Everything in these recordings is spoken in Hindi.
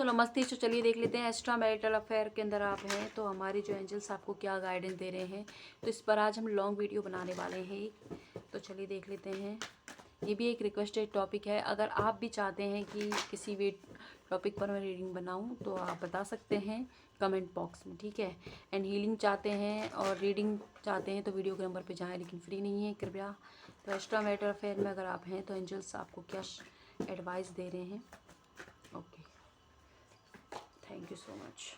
नमस्ते। तो चलिए देख लेते हैं एक्स्ट्रा मैरिटल अफेयर के अंदर आप हैं तो हमारे जो एंजल्स आपको क्या गाइडेंस दे रहे हैं। तो इस पर आज हम लॉन्ग वीडियो बनाने वाले हैं। तो चलिए देख लेते हैं। ये भी एक रिक्वेस्टेड टॉपिक है। अगर आप भी चाहते हैं कि किसी भी टॉपिक पर मैं रीडिंग बनाऊं तो आप बता सकते हैं कमेंट बॉक्स में, ठीक है। एंड हीलिंग चाहते हैं और रीडिंग चाहते हैं तो वीडियो के नंबर पे जाएं, लेकिन फ्री नहीं है कृपया। तो एक्स्ट्रा मैरिटल अफेयर में अगर आप हैं तो एंजल्स आपको क्या एडवाइस दे रहे हैं। Okay, thank you so much.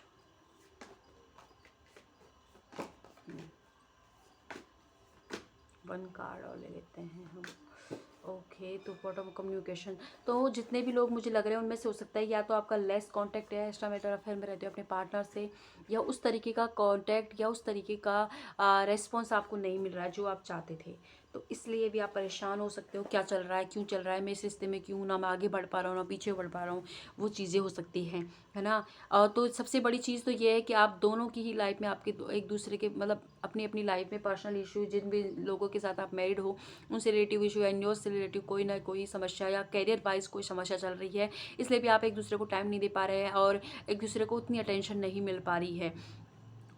One card और ले लेते हैं हम। ओके, तो पॉट ऑफ कम्युनिकेशन। तो जितने भी लोग मुझे लग रहे हैं उनमें से हो सकता है या तो आपका लेस कांटेक्ट है एक्स्ट्रा मैरिटल अफेयर में रहते हो अपने पार्टनर से, या उस तरीके का कांटेक्ट या उस तरीके का रेस्पॉन्स आपको नहीं मिल रहा है जो आप चाहते थे। तो इसलिए भी आप परेशान हो सकते हो, क्या चल रहा है, क्यों चल रहा है, मैं इस रिश्ते में क्यों ना मैं आगे बढ़ पा रहा हूँ ना पीछे बढ़ पा रहा हूँ, वो चीज़ें हो सकती हैं, है ना। तो सबसे बड़ी चीज़ तो ये है कि आप दोनों की ही लाइफ में आपके एक दूसरे के मतलब अपनी अपनी लाइफ में पर्सनल इशू, जिन भी लोगों के साथ आप मैरिड हो उनसे रिलेटिव इशू एंड योर से रिलेटिव कोई ना कोई समस्या या कैरियर वाइज कोई समस्या चल रही है। इसलिए भी आप एक दूसरे को टाइम नहीं दे पा रहे हैं और एक दूसरे को उतनी अटेंशन नहीं मिल पा रही है।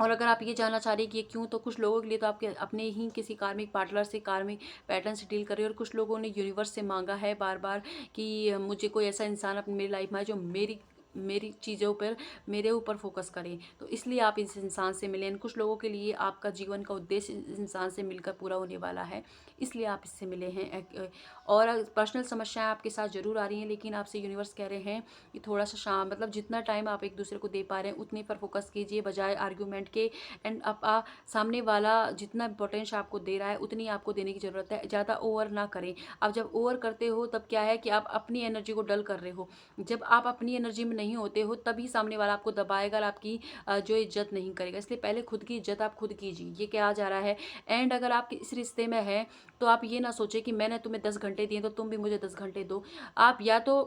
और अगर आप ये जानना चाह रहे हैं कि ये क्यों, तो कुछ लोगों के लिए तो आपके अपने ही किसी कार्मिक पार्टनर से कार्मिक पैटर्न से डील कर रहे हैं, और कुछ लोगों ने यूनिवर्स से मांगा है बार बार कि मुझे कोई ऐसा इंसान अपनी मेरी लाइफ में आए जो मेरी मेरी चीज़ों पर मेरे ऊपर फोकस करें। तो इसलिए आप इस इंसान से मिलें। कुछ लोगों के लिए आपका जीवन का उद्देश्य इस इंसान से मिलकर पूरा होने वाला है, इसलिए आप इससे मिले हैं। और पर्सनल समस्याएं आपके साथ जरूर आ रही हैं, लेकिन आपसे यूनिवर्स कह रहे हैं कि थोड़ा सा शाम मतलब जितना टाइम आप एक दूसरे को दे पा रहे हैं उतने पर फोकस कीजिए बजाय आर्ग्यूमेंट के। एंड आप सामने वाला जितना इंपॉर्टेंस आपको दे रहा है उतनी आपको देने की ज़रूरत है, ज़्यादा ओवर ना करें। आप जब ओवर करते हो तब क्या है कि आप अपनी एनर्जी को डल कर रहे हो। जब आप अपनी एनर्जी में नहीं होते हो तभी सामने वाला आपको दबाएगा और आपकी जो इज्जत नहीं करेगा। इसलिए पहले खुद की इज्जत आप खुद कीजिए, ये क्या जा रहा है। एंड अगर आप इस रिश्ते में है तो आप ये ना सोचे कि मैंने तुम्हें 10 घंटे दिए तो तुम भी मुझे 10 घंटे दो। आप या तो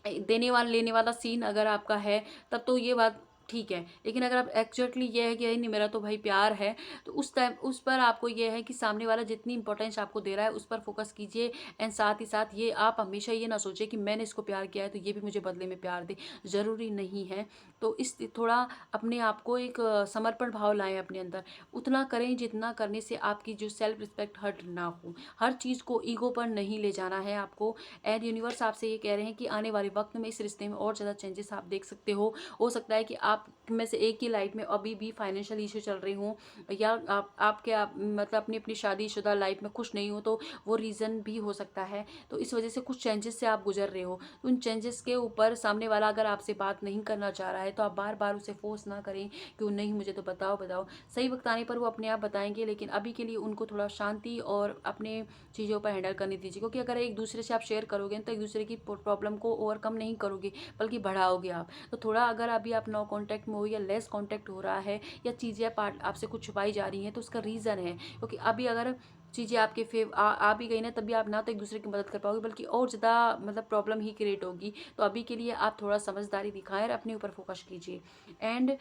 देने वाला लेने वाला सीन अगर आपका है तब तो ये बात ठीक है, लेकिन अगर आप एक्जैक्टली ये है कि नहीं मेरा तो भाई प्यार है, तो उस टाइम उस पर आपको ये है कि सामने वाला जितनी इंपॉर्टेंस आपको दे रहा है उस पर फोकस कीजिए। एंड साथ ही साथ ये आप हमेशा ये ना सोचे कि मैंने इसको प्यार किया है तो ये भी मुझे बदले में प्यार दे, ज़रूरी नहीं है। तो इस थोड़ा अपने आप को एक समर्पण भाव लाएं अपने अंदर। उतना करें जितना करने से आपकी जो सेल्फ रिस्पेक्ट हर्ट ना हो। हर चीज़ को ईगो पर नहीं ले जाना है आपको। एंड यूनिवर्स आपसे ये कह रहे हैं कि आने वाले वक्त में इस रिश्ते में और ज़्यादा चेंजेस आप देख सकते हो सकता है कि आप में से एक की लाइफ में अभी भी फाइनेंशियल इशू चल रहे हों, या आप मतलब अपनी अपनी शादीशुदा लाइफ में खुश नहीं हो, तो वो रीज़न भी हो सकता है। तो इस वजह से कुछ चेंजेस से आप गुजर रहे हो। तो उन चेंजेस के ऊपर सामने वाला अगर आपसे बात नहीं करना चाह रहा है तो आप बार बार उसे फोर्स ना करें कि नहीं मुझे तो बताओ बताओ। सही वक्त आने पर वो अपने आप बताएंगे, लेकिन अभी के लिए उनको थोड़ा शांति और अपने चीज़ों पर हैंडल करने दीजिए। क्योंकि अगर एक दूसरे से आप शेयर करोगे तो एक दूसरे की प्रॉब्लम को ओवरकम नहीं करोगे बल्कि बढ़ाओगे आप। तो थोड़ा अगर अभी आप नो कांटेक्ट में हो या लेस कांटेक्ट हो रहा है या चीज़ें पार्ट आपसे कुछ छुपाई जा रही हैं तो उसका रीज़न है क्योंकि अभी अगर चीज़ें आपके आ भी गई ना तभी आप ना तो एक दूसरे की मदद कर पाओगे बल्कि और ज़्यादा मतलब प्रॉब्लम ही क्रिएट होगी। तो अभी के लिए आप थोड़ा समझदारी दिखाएं और अपने ऊपर फोकस कीजिए। एंड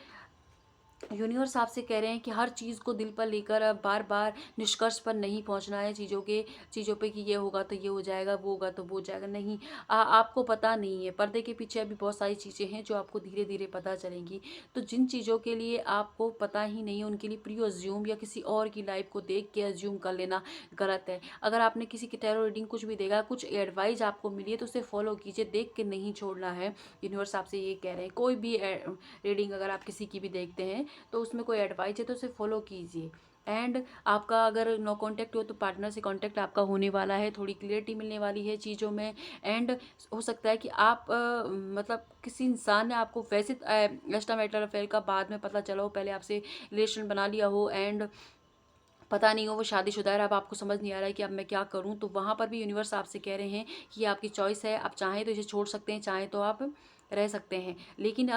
यूनिवर्स आपसे कह रहे हैं कि हर चीज़ को दिल पर लेकर अब बार बार निष्कर्ष पर नहीं पहुंचना है चीज़ों पे कि ये होगा तो ये हो जाएगा, वो होगा तो वो हो जाएगा। नहीं, आपको पता नहीं है, पर्दे के पीछे अभी बहुत सारी चीज़ें हैं जो आपको धीरे धीरे पता चलेंगी। तो जिन चीज़ों के लिए आपको पता ही नहीं है उनके लिए प्री अज्यूम या किसी और की लाइफ को देख के अज्यूम कर लेना गलत है। अगर आपने किसी की टैरो रीडिंग कुछ भी देखा, कुछ एडवाइस आपको मिली है तो उसे फॉलो कीजिए, देख के नहीं छोड़ना है। यूनिवर्स आपसे ये कह रहे हैं कोई भी रीडिंग अगर आप किसी की भी देखते हैं तो उसमें कोई एडवाइस है तो उसे फॉलो कीजिए। एंड आपका अगर नो कांटेक्ट हो तो पार्टनर से कांटेक्ट आपका होने वाला है, थोड़ी क्लियरिटी मिलने वाली है चीज़ों में। एंड हो सकता है कि आप मतलब किसी इंसान ने आपको वैसे एक्स्ट्रा मैरिटल अफेयर का बाद में पता चला हो, पहले आपसे रिलेशन बना लिया हो एंड पता नहीं हो वो शादीशुदा है, अब आपको समझ नहीं आ रहा है कि अब मैं क्या करूं, तो वहाँ पर भी यूनिवर्स आपसे कह रहे हैं कि आपकी चॉइस है। आप चाहें तो इसे छोड़ सकते हैं, चाहें तो आप रह सकते हैं। लेकिन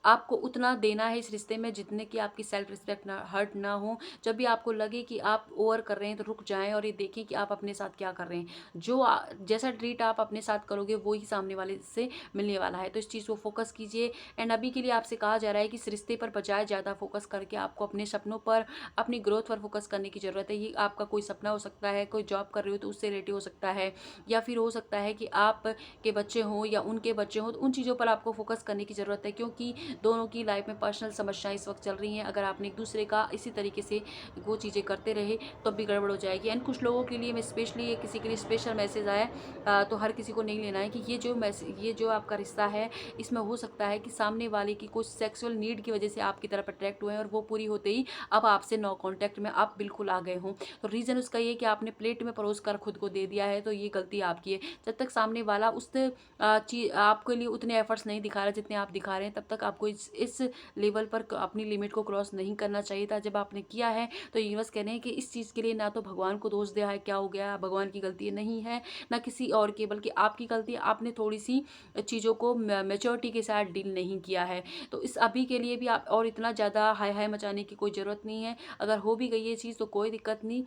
आपको उतना देना है इस रिश्ते में जितने कि आपकी सेल्फ रिस्पेक्ट ना हर्ट ना हो। जब भी आपको लगे कि आप ओवर कर रहे हैं तो रुक जाएँ और ये देखें कि आप अपने साथ क्या कर रहे हैं। जो जैसा ट्रीट आप अपने साथ करोगे वो ही सामने वाले से मिलने वाला है। तो इस चीज़ को फोकस कीजिए। एंड अभी के लिए आपसे कहा जा रहा है कि इस रिश्ते पर बजाय ज़्यादा फोकस करके आपको अपने सपनों पर, अपनी ग्रोथ पर फोकस करने की ज़रूरत है। ये आपका कोई सपना हो सकता है, कोई जॉब कर रहे हो तो उससे रिलेटेड हो सकता है, या फिर हो सकता है कि आप के बच्चे हों या उनके बच्चे हों, तो उन चीज़ों पर आपको फोकस करने की ज़रूरत है, क्योंकि दोनों की लाइफ में पर्सनल समस्याएं इस वक्त चल रही हैं। अगर आपने एक दूसरे का इसी तरीके से वो चीज़ें करते रहे तो भी गड़बड़ हो जाएगी। एंड कुछ लोगों के लिए मैं स्पेशली, ये किसी के लिए स्पेशल मैसेज आया तो हर किसी को नहीं लेना है कि ये जो आपका रिश्ता है, इसमें हो सकता है कि सामने वाले की कुछ सेक्सुअल नीड की वजह से आपकी तरफ अट्रैक्ट हुए हैं और वो पूरी होते ही अब आपसे नो कांटेक्ट में आप बिल्कुल आ गए हों। तो रीज़न उसका ये कि आपने प्लेट में परोस कर खुद को दे दिया है, तो ये गलती आपकी है। जब तक सामने वाला उस चीज आपके लिए उतने एफर्ट्स नहीं दिखा रहा जितने आप दिखा रहे हैं, तब तक आपको इस लेवल पर अपनी लिमिट को क्रॉस नहीं करना चाहिए था। जब आपने किया है तो यूनिवर्स कह रहे हैं कि इस चीज़ के लिए ना तो भगवान को दोष दिया है, क्या हो गया, भगवान की गलती नहीं है, ना किसी और की, बल्कि आपकी गलती है। आपने थोड़ी सी चीज़ों को मेच्योरिटी के साथ डील नहीं किया है। तो इस अभी के लिए भी आप और इतना ज़्यादा हाय हाय मचाने की कोई ज़रूरत नहीं है। अगर हो भी गई ये चीज़ तो कोई दिक्कत नहीं।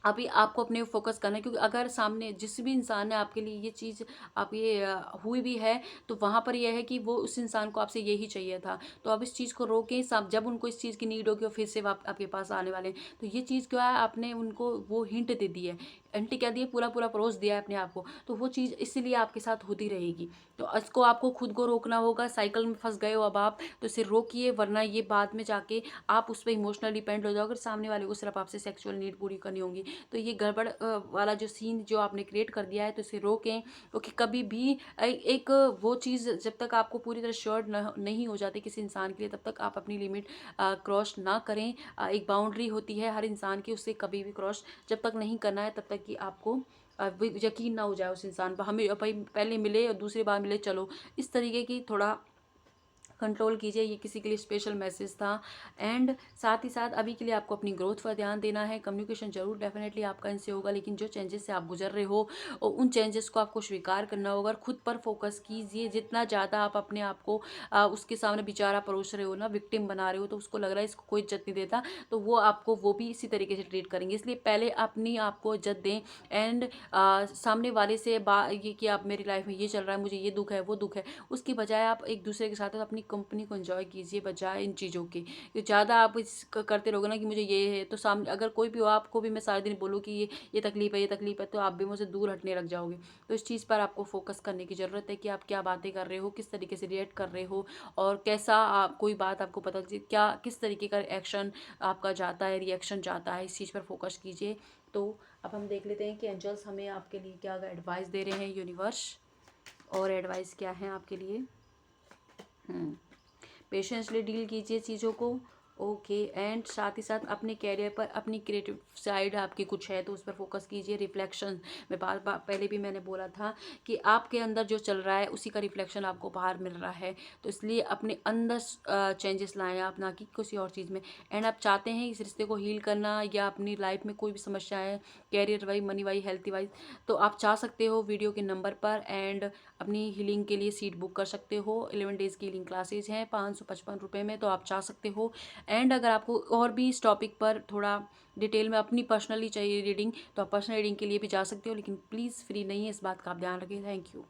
अभी आपको अपने फोकस करना है, क्योंकि अगर सामने जिस भी इंसान ने आपके लिए ये चीज़ आप ये हुई भी है, तो वहाँ पर यह है कि वो उस इंसान को आपसे यही चाहिए था। तो अब इस चीज़ को रोकें। सब जब उनको इस चीज़ की नीड होगी वो फिर से आपके पास आने वाले हैं। तो ये चीज़ क्या है, आपने उनको वो हिंट दे दी है, हिंट क्या दिया, पूरा पूरा परोस दिया है अपने आप को, तो वो चीज़ इसीलिए आपके साथ होती रहेगी। तो इसको आपको खुद को रोकना होगा। साइकिल में फंस गए हो अब आप, तो इसे रोकिए, वरना ये बाद में जाके आप उस पर इमोशनल डिपेंड हो जाओगे। सामने वाले को सिर्फ आपसे सेक्सुअल नीड पूरी करनी होगी। तो ये गड़बड़ वाला जो सीन जो आपने क्रिएट कर दिया है, तो इसे रोकें। क्योंकि कभी भी एक वो चीज़ जब तक आपको पूरी तरह श्योर नहीं हो जाती किसी इंसान के लिए, तब तक आप अपनी लिमिट क्रॉस ना करें। एक बाउंड्री होती है हर इंसान की, उससे कभी भी क्रॉस जब तक नहीं करना है, तब तक कि आपको यकीन ना हो जाए उस इंसान पर। हमें भाई पहले मिले और दूसरी बार मिले चलो, इस तरीके की थोड़ा कंट्रोल कीजिए। ये किसी के लिए स्पेशल मैसेज था। एंड साथ ही साथ अभी के लिए आपको अपनी ग्रोथ पर ध्यान देना है। कम्युनिकेशन जरूर डेफिनेटली आपका इनसे होगा, लेकिन जो चेंजेस से आप गुजर रहे हो और उन चेंजेस को आपको स्वीकार करना होगा और खुद पर फोकस कीजिए। जितना ज़्यादा आप अपने आप को उसके सामने बेचारा परोस रहे हो ना, विक्टिम बना रहे हो, तो उसको लग रहा है इसको कोई इज्जत नहीं देता, तो वो आपको वो भी इसी तरीके से ट्रीट करेंगे। इसलिए पहले अपनी आपको इज्जत दें। एंड सामने वाले से ये कि आप मेरी लाइफ में ये चल रहा है, मुझे ये दुख है, वो दुख है, उसकी बजाय आप एक दूसरे के साथ अपनी कंपनी को एंजॉय कीजिए बजाय इन चीज़ों के। ये ज़्यादा आप करते रहोगे ना कि मुझे ये है, तो सामने अगर कोई भी हो, आपको भी मैं सारे दिन बोलूँ कि ये तकलीफ है, ये तकलीफ है, तो आप भी मुझसे दूर हटने लग जाओगे। तो इस चीज़ पर आपको फोकस करने की ज़रूरत है कि आप क्या बातें कर रहे हो, किस तरीके से रिएक्ट कर रहे हो, और कैसा कोई बात आपको पता चले, क्या किस तरीके का एक्शन आपका जाता है, रिएक्शन जाता है, इस चीज़ पर फोकस कीजिए। तो अब हम देख लेते हैं कि एंजल्स हमें आपके लिए क्या एडवाइस दे रहे हैं, यूनिवर्स, और एडवाइस क्या है आपके लिए। पेशेंसली डील कीजिए चीज़ों को। ओके। एंड साथ ही साथ अपने कैरियर पर, अपनी क्रिएटिव साइड आपकी कुछ है तो उस पर फोकस कीजिए। रिफ्लेक्शन में बार बार पहले भी मैंने बोला था कि आपके अंदर जो चल रहा है उसी का रिफ्लेक्शन आपको बाहर मिल रहा है, तो इसलिए अपने अंदर चेंजेस लाएं आप, ना कि किसी और चीज़ में। एंड आप चाहते हैं इस रिश्ते को हील करना, या अपनी लाइफ में कोई भी समस्या है, career wise, money wise, health wise, तो आप चाह सकते हो वीडियो के नंबर पर एंड अपनी हीलिंग के लिए सीट बुक कर सकते हो। 11 डेज़ की हीलिंग क्लासेज हैं 555 रुपये में, तो आप चाह सकते हो। एंड अगर आपको और भी इस टॉपिक पर थोड़ा डिटेल में अपनी पर्सनली चाहिए रीडिंग, तो आप पर्सनल रीडिंग के लिए भी जा सकते हो, लेकिन प्लीज़ फ्री नहीं है, इस बात का आप ध्यान रखें। Thank you.